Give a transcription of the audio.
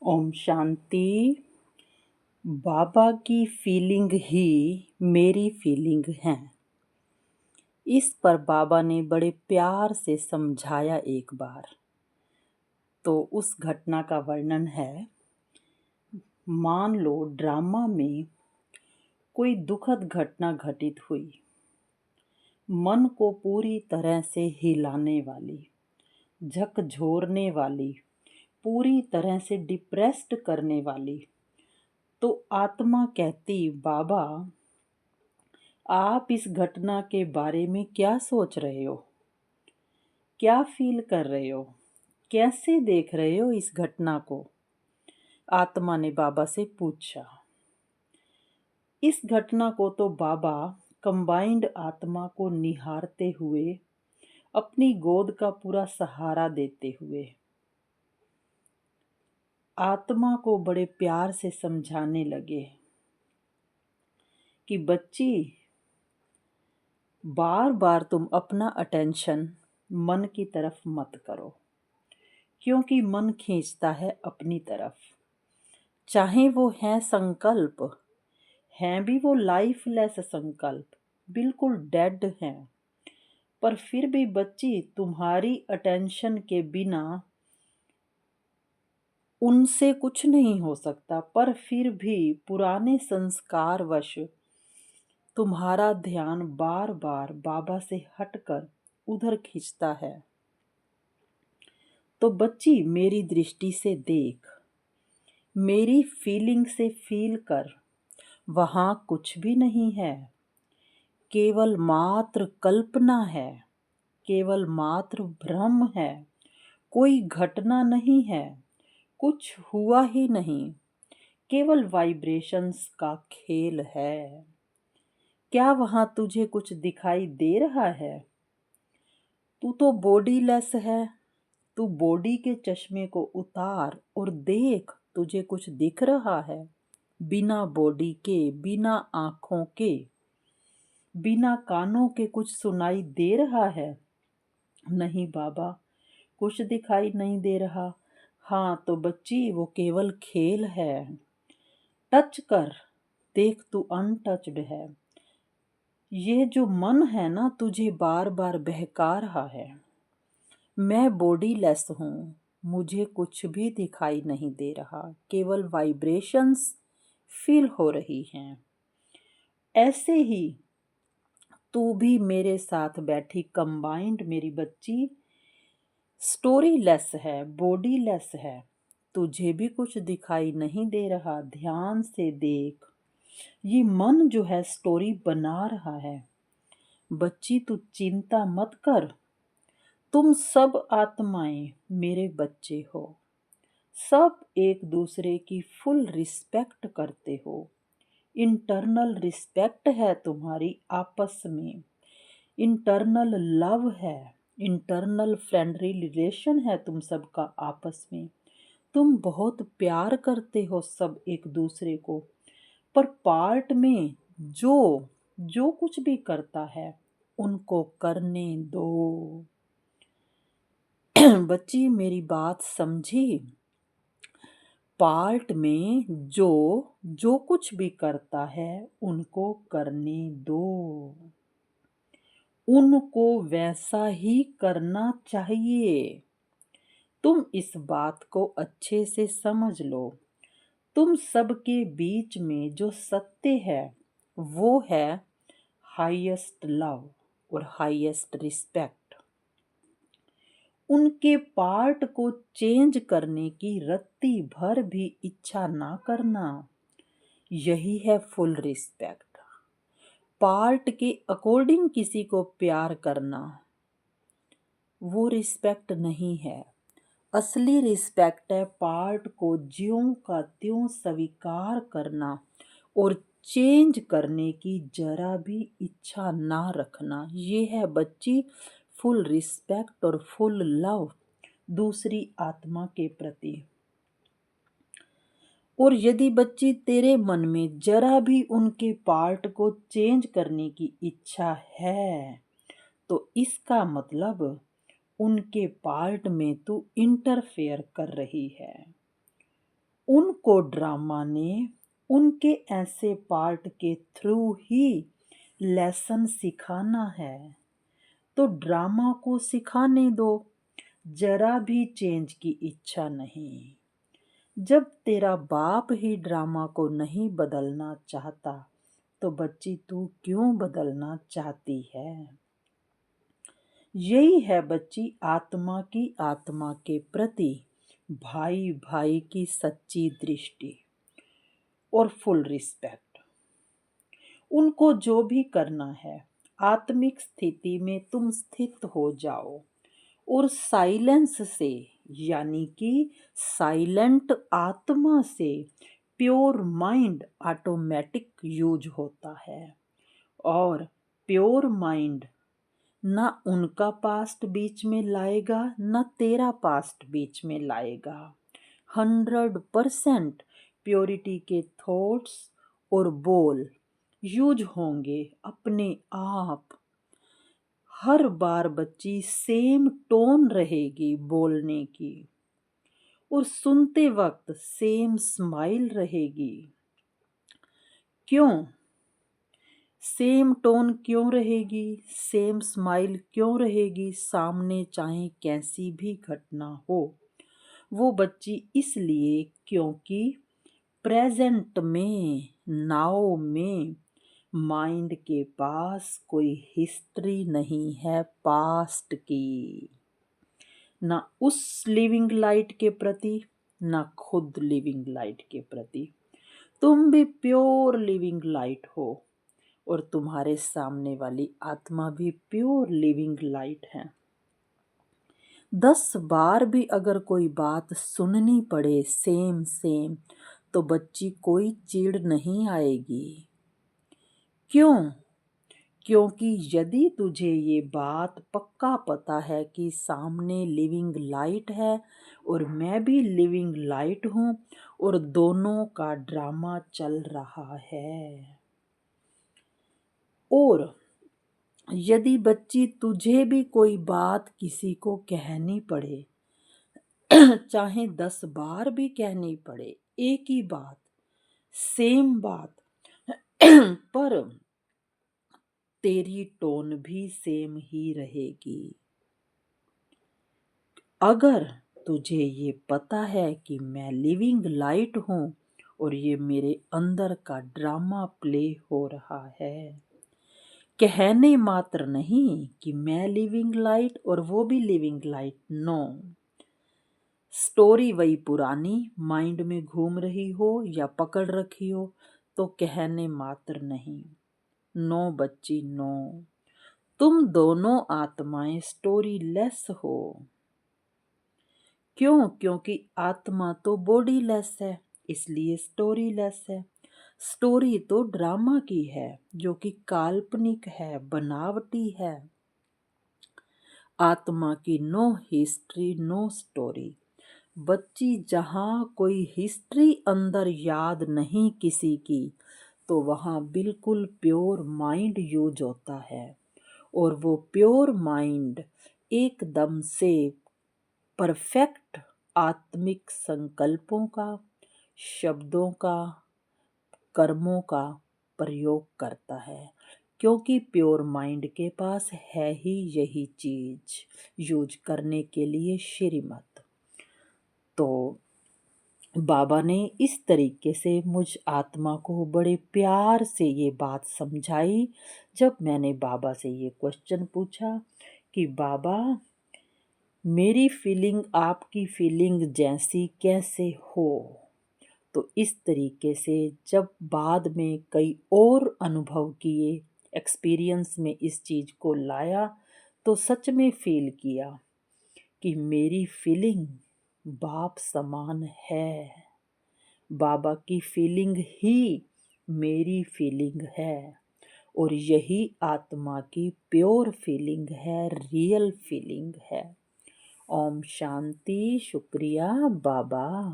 ओम शांति। बाबा की फीलिंग ही मेरी फीलिंग है। इस पर बाबा ने बड़े प्यार से समझाया एक बार। तो उस घटना का वर्णन है, मान लो ड्रामा में कोई दुखद घटना घटित हुई, मन को पूरी तरह से हिलाने वाली, झकझोरने वाली, पूरी तरह से डिप्रेस्ड करने वाली। तो आत्मा कहती, बाबा आप इस घटना के बारे में क्या सोच रहे हो, क्या फील कर रहे हो, कैसे देख रहे हो इस घटना को। आत्मा ने बाबा से पूछा। इस घटना को तो बाबा कंबाइंड आत्मा को निहारते हुए, अपनी गोद का पूरा सहारा देते हुए आत्मा को बड़े प्यार से समझाने लगे कि बच्ची, बार बार तुम अपना अटेंशन मन की तरफ मत करो, क्योंकि मन खींचता है अपनी तरफ। चाहे वो है संकल्प, हैं भी वो लाइफलेस संकल्प, बिल्कुल डेड हैं, पर फिर भी बच्ची तुम्हारी अटेंशन के बिना उनसे कुछ नहीं हो सकता। पर फिर भी पुराने संस्कारवश तुम्हारा ध्यान बार बार बाबा से हटकर उधर खींचता है। तो बच्ची मेरी दृष्टि से देख, मेरी फीलिंग से फील कर, वहाँ कुछ भी नहीं है, केवल मात्र कल्पना है, केवल मात्र भ्रम है, कोई घटना नहीं है, कुछ हुआ ही नहीं, केवल वाइब्रेशंस का खेल है। क्या वहाँ तुझे कुछ दिखाई दे रहा है? तू तो बॉडीलेस है। तू बॉडी के चश्मे को उतार और देख, तुझे कुछ दिख रहा है? बिना बॉडी के, बिना आँखों के, बिना कानों के कुछ सुनाई दे रहा है? नहीं बाबा, कुछ दिखाई नहीं दे रहा। हाँ तो बच्ची, वो केवल खेल है। टच कर, देख तू अनटच्ड है। ये जो मन है ना, तुझे बार बार बहका रहा है। मैं बॉडीलेस हूँ, मुझे कुछ भी दिखाई नहीं दे रहा, केवल वाइब्रेशंस फील हो रही हैं। ऐसे ही तू भी मेरे साथ बैठी कंबाइंड मेरी बच्ची स्टोरीलेस है, बॉडीलेस है। तुझे भी कुछ दिखाई नहीं दे रहा। ध्यान से देख, ये मन जो है स्टोरी बना रहा है। बच्ची तू चिंता मत कर, तुम सब आत्माएं मेरे बच्चे हो, सब एक दूसरे की फुल रिस्पेक्ट करते हो। इंटरनल रिस्पेक्ट है तुम्हारी आपस में, इंटरनल लव है, इंटरनल फ्रेंडली रिलेशन है तुम सबका आपस में। तुम बहुत प्यार करते हो सब एक दूसरे को। पर पार्ट में जो जो कुछ भी करता है, उनको करने दो। बच्ची मेरी बात समझी? पार्ट में जो जो कुछ भी करता है, उनको करने दो। उनको वैसा ही करना चाहिए। तुम इस बात को अच्छे से समझ लो। तुम सबके बीच में जो सत्य है, वो है हाईएस्ट लव और हाईएस्ट रिस्पेक्ट। उनके पार्ट को चेंज करने की रत्ती भर भी इच्छा ना करना, यही है फुल रिस्पेक्ट। पार्ट के अकॉर्डिंग किसी को प्यार करना, वो रिस्पेक्ट नहीं है। असली रिस्पेक्ट है पार्ट को ज्यों का त्यों स्वीकार करना और चेंज करने की जरा भी इच्छा ना रखना। ये है बच्ची फुल रिस्पेक्ट और फुल लव दूसरी आत्मा के प्रति। और यदि बच्ची तेरे मन में जरा भी उनके पार्ट को चेंज करने की इच्छा है, तो इसका मतलब उनके पार्ट में तू इंटरफेयर कर रही है। उनको ड्रामा ने उनके ऐसे पार्ट के थ्रू ही लेसन सिखाना है, तो ड्रामा को सिखाने दो, जरा भी चेंज की इच्छा नहीं। जब तेरा बाप ही ड्रामा को नहीं बदलना चाहता, तो बच्ची तू क्यों बदलना चाहती है? यही है बच्ची आत्मा के प्रति भाई भाई की सच्ची दृष्टि और फुल रिस्पेक्ट। उनको जो भी करना है, आत्मिक स्थिति में तुम स्थित हो जाओ और साइलेंस से, यानी कि साइलेंट आत्मा से प्योर माइंड ऑटोमेटिक यूज होता है। और प्योर माइंड ना उनका पास्ट बीच में लाएगा, ना तेरा पास्ट बीच में लाएगा। 100% प्योरिटी के थॉट्स और बोल यूज होंगे अपने आप। हर बार बच्ची सेम टोन रहेगी बोलने की, और सुनते वक्त सेम स्माइल रहेगी। क्यों सेम टोन क्यों रहेगी, सेम स्माइल क्यों रहेगी? सामने चाहे कैसी भी घटना हो, वो बच्ची इसलिए क्योंकि प्रेजेंट में, नाउ में माइंड के पास कोई हिस्ट्री नहीं है पास्ट की, ना उस लिविंग लाइट के प्रति, ना खुद लिविंग लाइट के प्रति। तुम भी प्योर लिविंग लाइट हो, और तुम्हारे सामने वाली आत्मा भी प्योर लिविंग लाइट है। 10 बार भी अगर कोई बात सुननी पड़े सेम सेम, तो बच्ची कोई चिढ़ नहीं आएगी। क्यों? क्योंकि यदि तुझे ये बात पक्का पता है कि सामने लिविंग लाइट है और मैं भी लिविंग लाइट हूँ, और दोनों का ड्रामा चल रहा है, और यदि बच्ची तुझे भी कोई बात किसी को कहनी पड़े, चाहे 10 बार भी कहनी पड़े, एक ही बात, सेम बात, पर तेरी टोन भी सेम ही रहेगी। अगर तुझे ये पता है कि मैं लिविंग लाइट हूँ और ये मेरे अंदर का ड्रामा प्ले हो रहा है, कहने मात्र नहीं कि मैं लिविंग लाइट और वो भी लिविंग लाइट, नो, स्टोरी वही पुरानी माइंड में घूम रही हो या पकड़ रखी हो, तो कहने मात्र नहीं। नो बच्ची, नो, तुम दोनों आत्माएं स्टोरी लेस हो। क्यों? क्योंकि आत्मा तो बॉडी लेस है, इसलिए स्टोरी लेस है। स्टोरी तो ड्रामा की है, जो कि काल्पनिक है, बनावटी है। आत्मा की नो हिस्ट्री, नो स्टोरी। बच्ची, जहाँ कोई हिस्ट्री अंदर याद नहीं किसी की, तो वहाँ बिल्कुल प्योर माइंड यूज होता है, और वो प्योर माइंड एकदम से परफेक्ट आत्मिक संकल्पों का, शब्दों का, कर्मों का प्रयोग करता है, क्योंकि प्योर माइंड के पास है ही यही चीज यूज करने के लिए श्रीमत। तो बाबा ने इस तरीके से मुझ आत्मा को बड़े प्यार से ये बात समझाई। जब मैंने बाबा से ये क्वेश्चन पूछा कि बाबा, मेरी फीलिंग आपकी फीलिंग जैसी कैसे हो, तो इस तरीके से जब बाद में कई और अनुभव किए, एक्सपीरियंस में इस चीज़ को लाया, तो सच में फील किया कि मेरी फीलिंग बाप समान है। बाबा की फीलिंग ही मेरी फीलिंग है, और यही आत्मा की प्योर फीलिंग है, रियल फीलिंग है। ओम शांति। शुक्रिया बाबा।